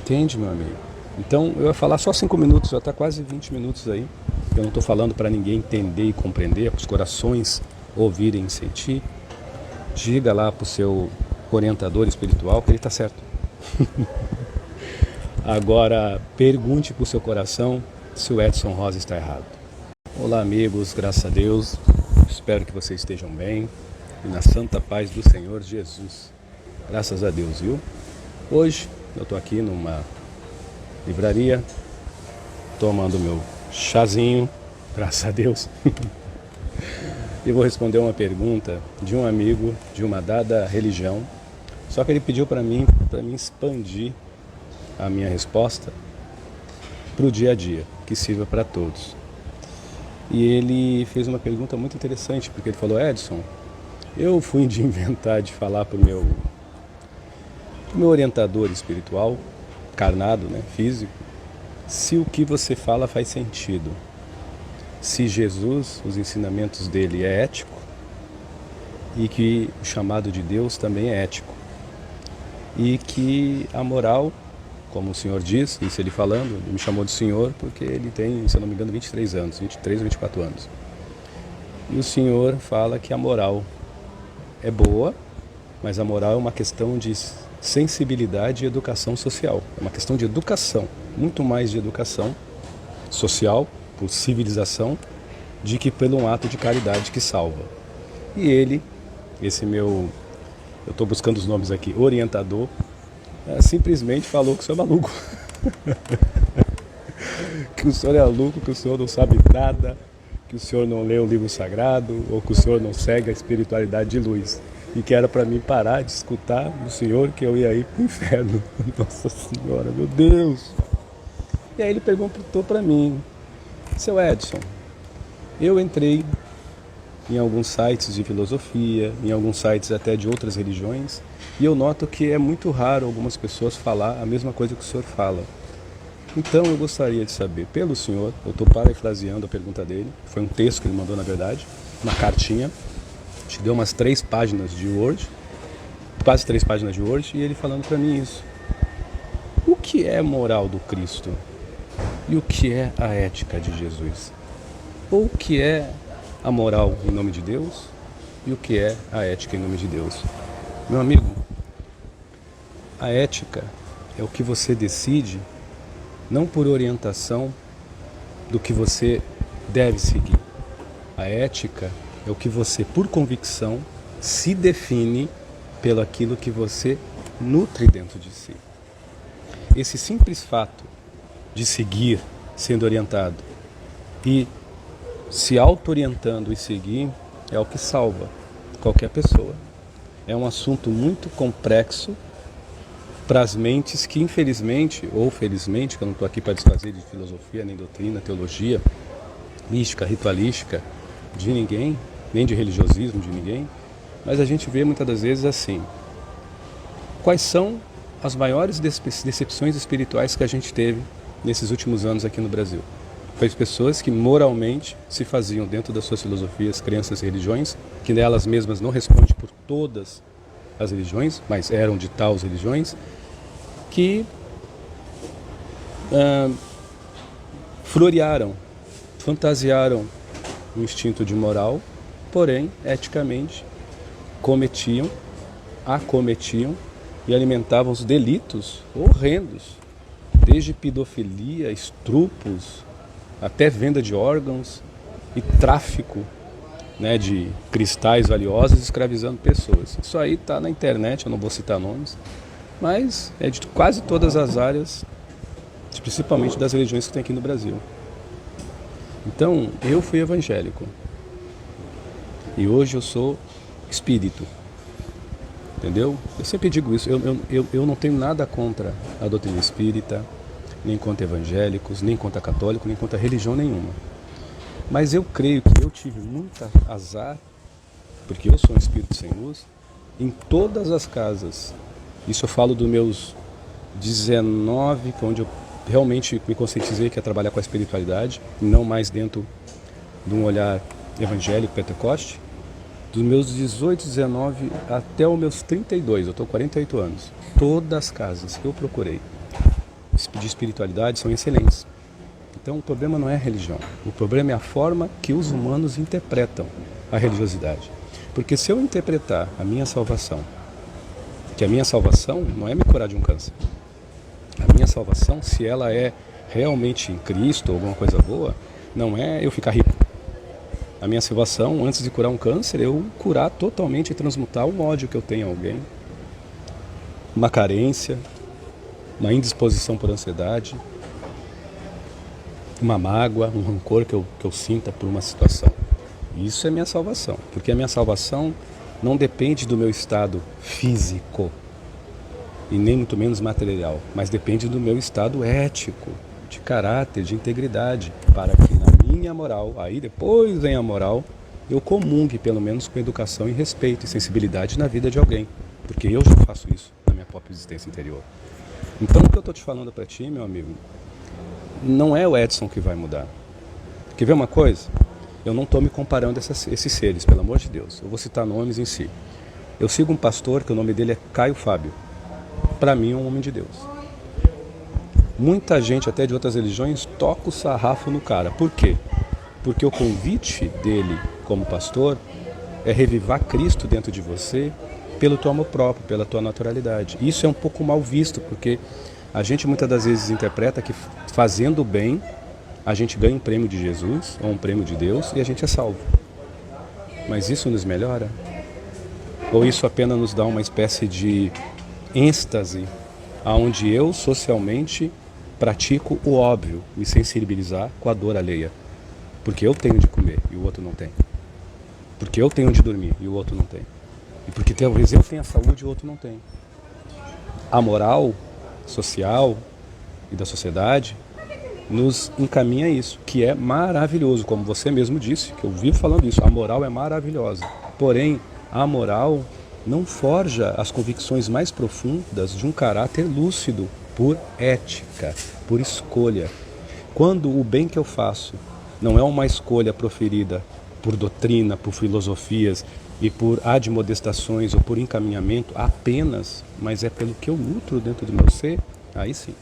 Entende, meu amigo? Então, eu ia falar só 5 minutos, já está quase 20 minutos aí. Eu não estou falando para ninguém entender e compreender, para os corações ouvirem e sentir. Diga lá para o seu orientador espiritual que ele está certo. Agora, pergunte para o seu coração se o Edson Rosa está errado. Olá, amigos, graças a Deus. Espero que vocês estejam bem e na santa paz do Senhor Jesus. Graças a Deus, viu? Hoje eu estou aqui numa livraria, tomando meu chazinho, graças a Deus. E vou responder uma pergunta de um amigo de uma dada religião. Só que ele pediu para mim expandir a minha resposta para o dia a dia, que sirva para todos. E ele fez uma pergunta muito interessante, porque ele falou: Edson, eu fui de inventar de falar para o meu orientador espiritual, encarnado, né, físico, se o que você fala faz sentido. Se Jesus, os ensinamentos dele é ético e que o chamado de Deus também é ético. E que a moral, como o senhor diz, isso ele falando, ele me chamou de senhor porque ele tem, se eu não me engano, 23 anos, 23 ou 24 anos. E o senhor fala que a moral é boa, mas a moral é uma questão de sensibilidade e educação social. É uma questão de educação, muito mais de educação social, por civilização, de que pelo um ato de caridade que salva. E ele, esse meu, eu estou buscando os nomes aqui, orientador, simplesmente falou que o senhor é maluco. Que o senhor é maluco, que o senhor não sabe nada, que o senhor não lê o livro sagrado, ou que o senhor não segue a espiritualidade de luz. E que era para mim parar de escutar do senhor que eu ia ir para o inferno. Nossa Senhora, meu Deus! E aí ele perguntou para mim: seu Edson, eu entrei em alguns sites de filosofia, em alguns sites até de outras religiões, e eu noto que é muito raro algumas pessoas falar a mesma coisa que o senhor fala. Então eu gostaria de saber, pelo senhor, eu estou parafraseando a pergunta dele, foi um texto que ele mandou na verdade, uma cartinha, te deu umas 3 páginas de Word, quase 3 páginas de Word, e ele falando para mim isso. O que é moral do Cristo? E o que é a ética de Jesus? Ou o que é a moral em nome de Deus e o que é a ética em nome de Deus? Meu amigo, a ética é o que você decide, não por orientação do que você deve seguir. A ética é o que você, por convicção, se define pelo aquilo que você nutre dentro de si. Esse simples fato de seguir sendo orientado e se auto-orientando e seguir é o que salva qualquer pessoa. É um assunto muito complexo para as mentes que, infelizmente ou felizmente, que eu não estou aqui para desfazer de filosofia, nem doutrina, teologia, mística, ritualística de ninguém, nem de religiosismo de ninguém, mas a gente vê muitas das vezes assim: quais são as maiores decepções espirituais que a gente teve nesses últimos anos aqui no Brasil? Foi pessoas que moralmente se faziam dentro das suas filosofias, crenças e religiões, que elas mesmas não respondem por todas as religiões, mas eram de tais religiões, que florearam, fantasiaram o instinto de moral, porém, eticamente, acometiam e alimentavam os delitos horrendos, desde pedofilia, estupros, até venda de órgãos e tráfico, né, de cristais valiosos, escravizando pessoas. Isso aí está na internet, eu não vou citar nomes, mas é de quase todas as áreas, principalmente das religiões que tem aqui no Brasil. Então, eu fui evangélico e hoje eu sou espírito, entendeu? Eu sempre digo isso, eu não tenho nada contra a doutrina espírita, nem contra evangélicos, nem contra católicos, nem contra religião nenhuma. Mas eu creio que eu tive muito azar, porque eu sou um espírito sem luz, em todas as casas. Isso eu falo dos meus 19, que é onde eu realmente me conscientizei que é trabalhar com a espiritualidade, e não mais dentro de um olhar evangélico, pentecoste. Dos meus 18, 19 até os meus 32, eu estou com 48 anos. Todas as casas que eu procurei, de espiritualidade são excelentes. Então o problema não é a religião, o problema é a forma que os humanos interpretam a religiosidade. Porque se eu interpretar a minha salvação, que a minha salvação não é me curar de um câncer, a minha salvação, se ela é realmente em Cristo, alguma coisa boa, não é eu ficar rico. A minha salvação, antes de curar um câncer, eu curar totalmente e transmutar um ódio que eu tenho a alguém, uma carência, uma indisposição por ansiedade, uma mágoa, um rancor que eu sinta por uma situação. Isso é minha salvação, porque a minha salvação não depende do meu estado físico e nem muito menos material, mas depende do meu estado ético, de caráter, de integridade, para que na minha moral, aí depois vem a moral, eu comungue pelo menos com educação e respeito e sensibilidade na vida de alguém, porque eu já faço isso na minha própria existência interior. Então o que eu estou te falando para ti, meu amigo, não é o Edson que vai mudar. Quer ver uma coisa? Eu não estou me comparando a esses seres, pelo amor de Deus. Eu vou citar nomes em si. Eu sigo um pastor que o nome dele é Caio Fábio. Para mim é um homem de Deus. Muita gente, até de outras religiões, toca o sarrafo no cara. Por quê? Porque o convite dele como pastor é revivar Cristo dentro de você pelo teu amor próprio, pela tua naturalidade. Isso é um pouco mal visto, porque a gente muitas das vezes interpreta que fazendo bem, a gente ganha um prêmio de Jesus, ou um prêmio de Deus, e a gente é salvo. Mas isso nos melhora? Ou isso apenas nos dá uma espécie de êxtase, onde eu socialmente pratico o óbvio, me sensibilizar com a dor alheia? Porque eu tenho de comer e o outro não tem. Porque eu tenho de dormir e o outro não tem. E porque talvez eu tenha saúde e o outro não tem. A moral social e da sociedade nos encaminha a isso, que é maravilhoso, como você mesmo disse, que eu vivo falando isso, a moral é maravilhosa. Porém, a moral não forja as convicções mais profundas de um caráter lúcido, por ética, por escolha. Quando o bem que eu faço não é uma escolha proferida por doutrina, por filosofias e por admoestações ou por encaminhamento apenas, mas é pelo que eu nutro dentro do meu ser, aí sim.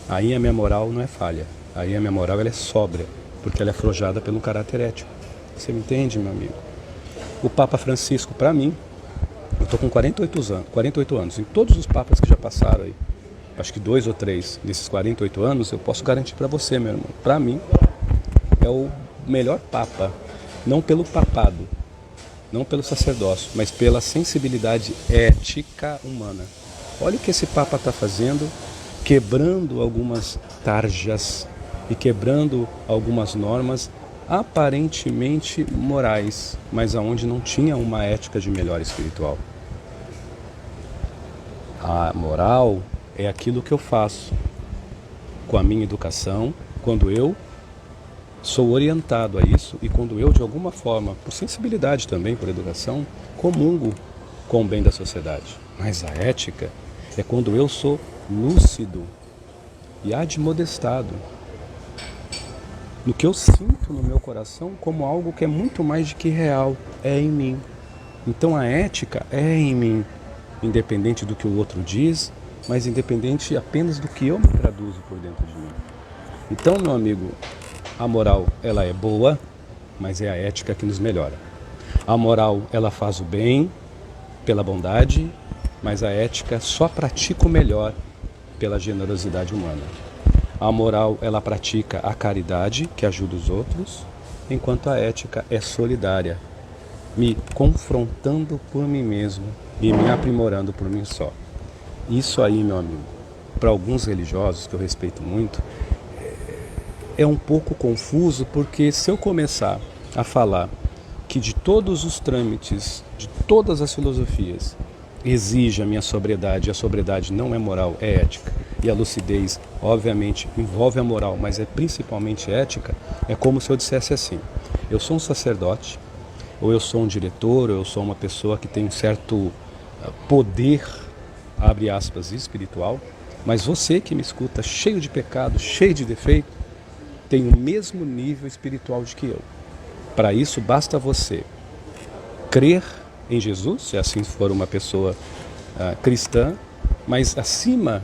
Aí a minha moral não é falha. Aí a minha moral ela é sóbria, porque ela é forjada pelo caráter ético. Você me entende, meu amigo? O Papa Francisco, para mim, eu estou com 48 anos, em todos os papas que já passaram aí, acho que 2 ou 3 desses 48 anos, eu posso garantir para você, meu irmão, para mim, é o melhor papa, não pelo papado, não pelo sacerdócio, mas pela sensibilidade ética humana. Olha o que esse papa está fazendo, quebrando algumas tarjas e quebrando algumas normas aparentemente morais, mas aonde não tinha uma ética de melhor espiritual. A moral é aquilo que eu faço com a minha educação, quando eu sou orientado a isso e quando eu, de alguma forma, por sensibilidade também, por educação, comungo com o bem da sociedade. Mas a ética é quando eu sou lúcido e admoestado no que eu sinto no meu coração como algo que é muito mais do que real, é em mim. Então a ética é em mim, independente do que o outro diz, mas independente apenas do que eu me traduzo por dentro de mim. Então, meu amigo, a moral ela é boa, mas é a ética que nos melhora. A moral ela faz o bem pela bondade, mas a ética só pratica o melhor pela generosidade humana. A moral, ela pratica a caridade, que ajuda os outros, enquanto a ética é solidária, me confrontando por mim mesmo e me aprimorando por mim só. Isso aí, meu amigo, para alguns religiosos, que eu respeito muito, é um pouco confuso, porque se eu começar a falar que de todos os trâmites, de todas as filosofias, exige a minha sobriedade, e a sobriedade não é moral, é ética, e a lucidez, obviamente, envolve a moral, mas é principalmente ética, é como se eu dissesse assim: eu sou um sacerdote, ou eu sou um diretor, ou eu sou uma pessoa que tem um certo poder, abre aspas, espiritual, mas você que me escuta, cheio de pecado, cheio de defeito, tem o mesmo nível espiritual de que eu. Para isso, basta você crer em Jesus, se assim for uma pessoa cristã, mas acima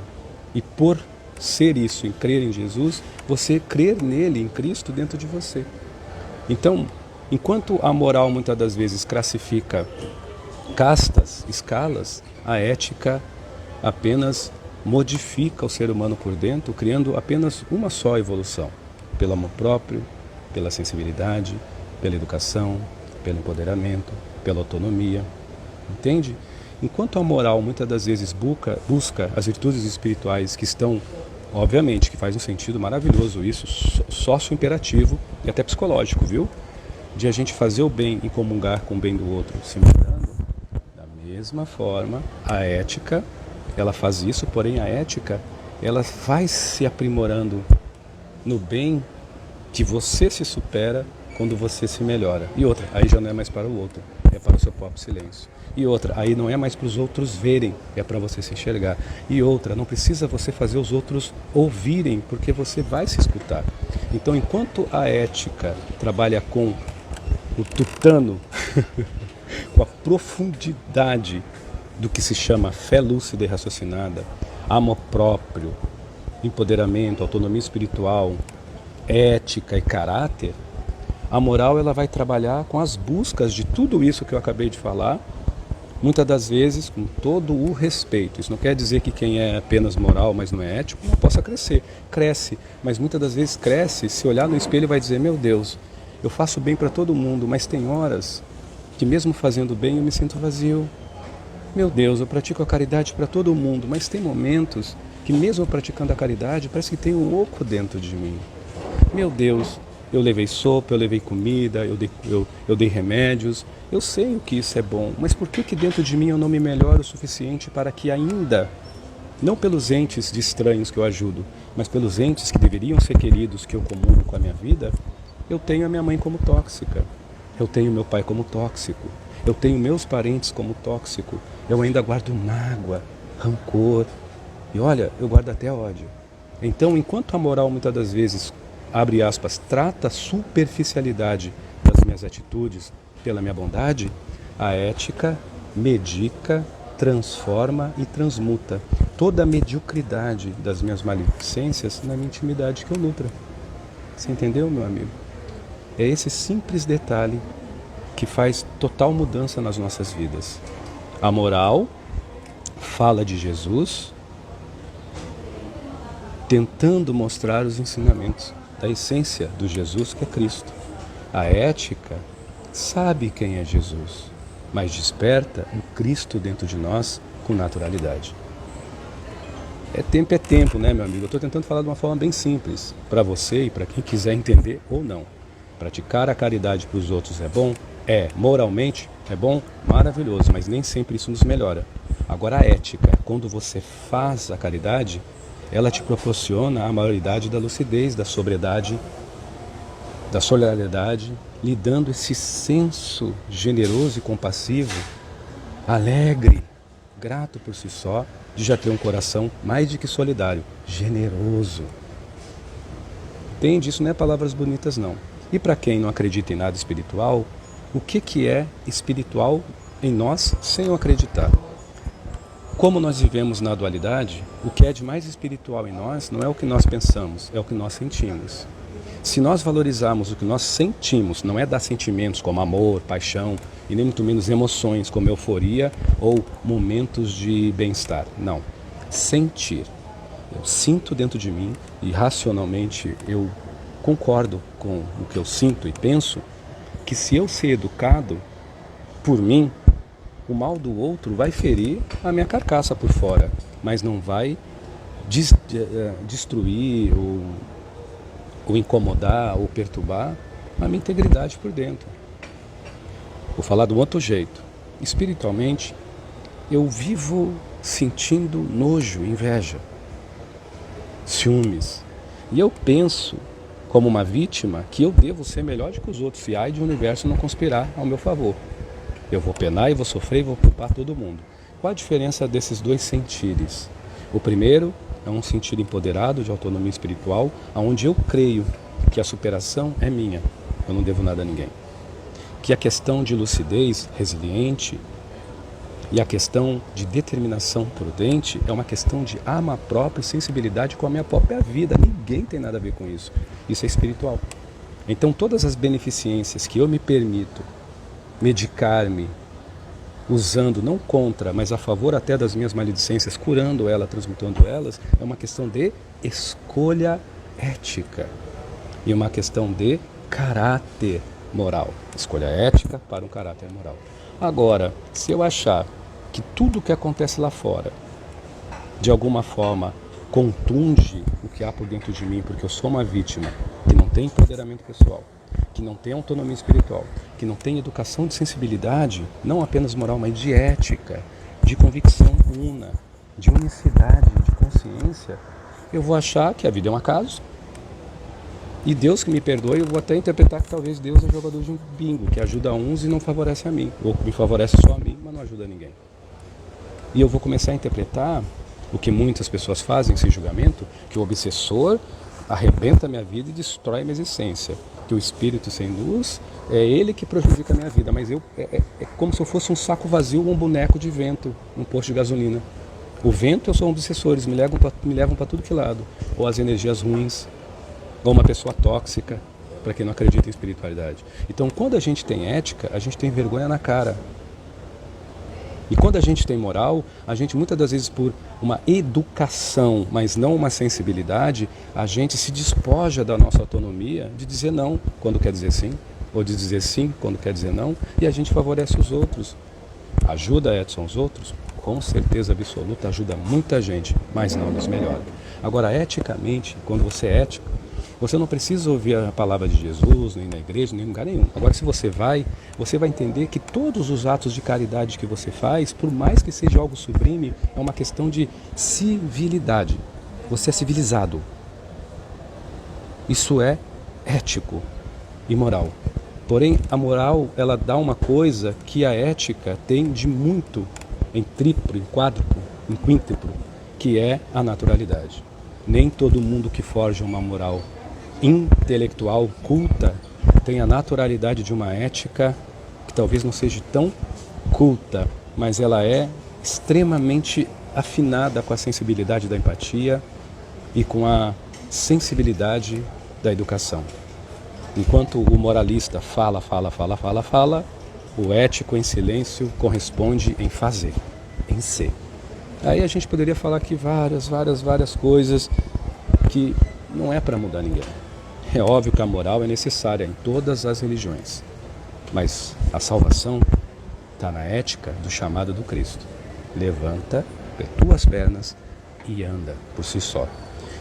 e por ser isso, em crer em Jesus, você crer nele, em Cristo, dentro de você. Então, enquanto a moral muitas das vezes classifica castas, escalas, a ética apenas modifica o ser humano por dentro, criando apenas uma só evolução, pelo amor próprio, pela sensibilidade, pela educação, pelo empoderamento, pela autonomia, entende? Enquanto a moral muitas das vezes busca as virtudes espirituais que estão, obviamente, que faz um sentido maravilhoso isso, sócio-imperativo e até psicológico, viu? De a gente fazer o bem e comungar com o bem do outro, se mudando, da mesma forma, a ética, ela faz isso, porém a ética, ela vai se aprimorando no bem que você se supera quando você se melhora. E outra, aí já não é mais para o outro, é para o seu próprio silêncio. E outra, aí não é mais para os outros verem, é para você se enxergar. E outra, não precisa você fazer os outros ouvirem, porque você vai se escutar. Então, enquanto a ética trabalha com o tutano, com a profundidade do que se chama fé lúcida e raciocinada, amor próprio, empoderamento, autonomia espiritual, ética e caráter, a moral ela vai trabalhar com as buscas de tudo isso que eu acabei de falar, muitas das vezes com todo o respeito. Isso não quer dizer que quem é apenas moral, mas não é ético, não possa crescer. Cresce, mas muitas das vezes cresce, se olhar no espelho vai dizer, meu Deus, eu faço bem para todo mundo, mas tem horas que mesmo fazendo bem eu me sinto vazio. Meu Deus, eu pratico a caridade para todo mundo, mas tem momentos que mesmo praticando a caridade parece que tem um oco dentro de mim. Meu Deus, eu levei sopa, eu levei comida, eu dei remédios, eu sei o que isso é bom, mas por que dentro de mim eu não me melhoro o suficiente para que ainda, não pelos entes de estranhos que eu ajudo, mas pelos entes que deveriam ser queridos, que eu comungo com a minha vida, eu tenho a minha mãe como tóxica, eu tenho meu pai como tóxico, eu tenho meus parentes como tóxico, eu ainda guardo mágoa, rancor, e olha, eu guardo até ódio. Então, enquanto a moral muitas das vezes, abre aspas, trata a superficialidade das minhas atitudes pela minha bondade, a ética medica, transforma e transmuta toda a mediocridade das minhas maledicências na minha intimidade que eu nutra. Você entendeu, meu amigo? É esse simples detalhe que faz total mudança nas nossas vidas. A moral fala de Jesus, tentando mostrar os ensinamentos da essência do Jesus que é Cristo. A ética sabe quem é Jesus, mas desperta o Cristo dentro de nós com naturalidade. É tempo, né, meu amigo? Eu estou tentando falar de uma forma bem simples, para você e para quem quiser entender ou não. Praticar a caridade para os outros é bom? É. Moralmente é bom? Maravilhoso, mas nem sempre isso nos melhora. Agora a ética, quando você faz a caridade, ela te proporciona a maioridade da lucidez, da sobriedade, da solidariedade, lhe dando esse senso generoso e compassivo, alegre, grato por si só, de já ter um coração mais do que solidário, generoso. Entende? Isso não é palavras bonitas, não. E para quem não acredita em nada espiritual, o que é espiritual em nós sem eu acreditar? Como nós vivemos na dualidade, o que é de mais espiritual em nós não é o que nós pensamos, é o que nós sentimos. Se nós valorizarmos o que nós sentimos, não é dar sentimentos como amor, paixão, e nem muito menos emoções como euforia ou momentos de bem-estar. Não. Sentir. Eu sinto dentro de mim e racionalmente eu concordo com o que eu sinto e penso, que se eu ser educado por mim, o mal do outro vai ferir a minha carcaça por fora, mas não vai destruir ou incomodar ou perturbar a minha integridade por dentro. Vou falar de um outro jeito. Espiritualmente, eu vivo sentindo nojo, inveja, ciúmes. E eu penso, como uma vítima, que eu devo ser melhor do que os outros, e ai de o universo não conspirar ao meu favor. Eu vou penar e vou sofrer e vou culpar todo mundo. Qual a diferença desses dois sentires? O primeiro é um sentir empoderado de autonomia espiritual, onde eu creio que a superação é minha, eu não devo nada a ninguém. Que a questão de lucidez, resiliente E a questão de determinação prudente é uma questão de amor próprio e sensibilidade com a minha própria vida. Ninguém tem nada a ver com isso. Isso é espiritual. Então todas as beneficências que eu me permito medicar-me, usando não contra, mas a favor até das minhas maledicências, curando ela, transmutando elas, é uma questão de escolha ética e uma questão de caráter moral. Escolha ética para um caráter moral. Agora, se eu achar que tudo que acontece lá fora, de alguma forma, contunde o que há por dentro de mim, porque eu sou uma vítima que não tem empoderamento pessoal, que não tem autonomia espiritual, que não tem educação de sensibilidade, não apenas moral, mas de ética, de convicção una, de unicidade, de consciência, eu vou achar que a vida é um acaso. E Deus que me perdoe, eu vou até interpretar que talvez Deus é jogador de um bingo, que ajuda uns e não favorece a mim, ou me favorece só a mim, mas não ajuda ninguém. E eu vou começar a interpretar o que muitas pessoas fazem sem julgamento, que o obsessor arrebenta a minha vida e destrói a minha existência, que o espírito sem luz é ele que prejudica a minha vida, mas é como se eu fosse um saco vazio ou um boneco de vento, um posto de gasolina. O vento eu sou um obsessor, eles me levam para tudo que lado, ou as energias ruins, ou uma pessoa tóxica, para quem não acredita em espiritualidade. Então, quando a gente tem ética, a gente tem vergonha na cara. E quando a gente tem moral, a gente muitas das vezes por uma educação, mas não uma sensibilidade, a gente se despoja da nossa autonomia de dizer não quando quer dizer sim, ou de dizer sim quando quer dizer não, e a gente favorece os outros. Ajuda, Edson, os outros? Com certeza absoluta, ajuda muita gente, mas não nos melhora. Agora, eticamente, quando você é ético, você não precisa ouvir a palavra de Jesus, nem na igreja, nem em lugar nenhum. Agora, se você vai entender que todos os atos de caridade que você faz, por mais que seja algo sublime, é uma questão de civilidade. Você é civilizado. Isso é ético e moral. Porém, a moral, ela dá uma coisa que a ética tem de muito, em triplo, em quádruplo, em quíntuplo, que é a naturalidade. Nem todo mundo que forja uma moral intelectual, culta, tem a naturalidade de uma ética que talvez não seja tão culta, mas ela é extremamente afinada com a sensibilidade da empatia e com a sensibilidade da educação. Enquanto o moralista fala, o ético em silêncio corresponde em fazer, em ser. Aí a gente poderia falar aqui várias coisas que não é para mudar ninguém. É óbvio que a moral é necessária em todas as religiões, mas a salvação está na ética do chamado do Cristo. Levanta tuas pernas e anda por si só.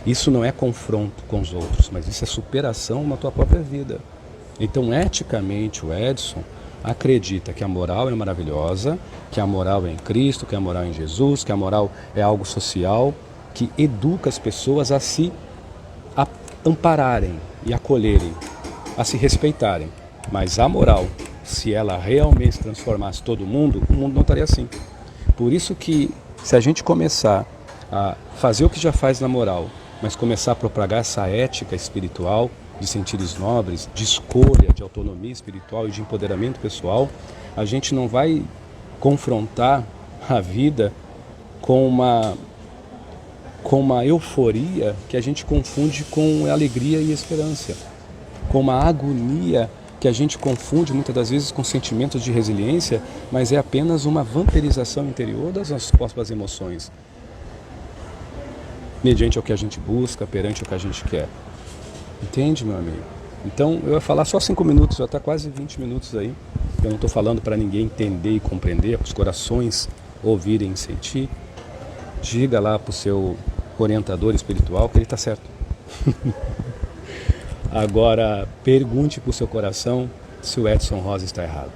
Isso não é confronto com os outros, mas isso é superação na tua própria vida. Então, eticamente, o Edson acredita que a moral é maravilhosa, que a moral é em Cristo, que a moral é em Jesus, que a moral é algo social, que educa as pessoas a se ampararem e acolherem, a se respeitarem. Mas a moral, se ela realmente transformasse todo mundo, o mundo não estaria assim. Por isso que, se a gente começar a fazer o que já faz na moral, mas começar a propagar essa ética espiritual, de sentidos nobres, de escolha, de autonomia espiritual e de empoderamento pessoal, a gente não vai confrontar a vida com uma euforia que a gente confunde com alegria e esperança, com uma agonia que a gente confunde muitas das vezes com sentimentos de resiliência, mas é apenas uma vampirização interior das nossas próprias emoções, mediante o que a gente busca, perante o que a gente quer. Entende, meu amigo? Então, eu ia falar só 5 minutos, já está quase 20 minutos aí. Eu não estou falando para ninguém entender e compreender, para os corações ouvirem e sentir. Diga lá para o seu orientador espiritual que ele está certo. Agora, pergunte para o seu coração se o Edson Rosa está errado.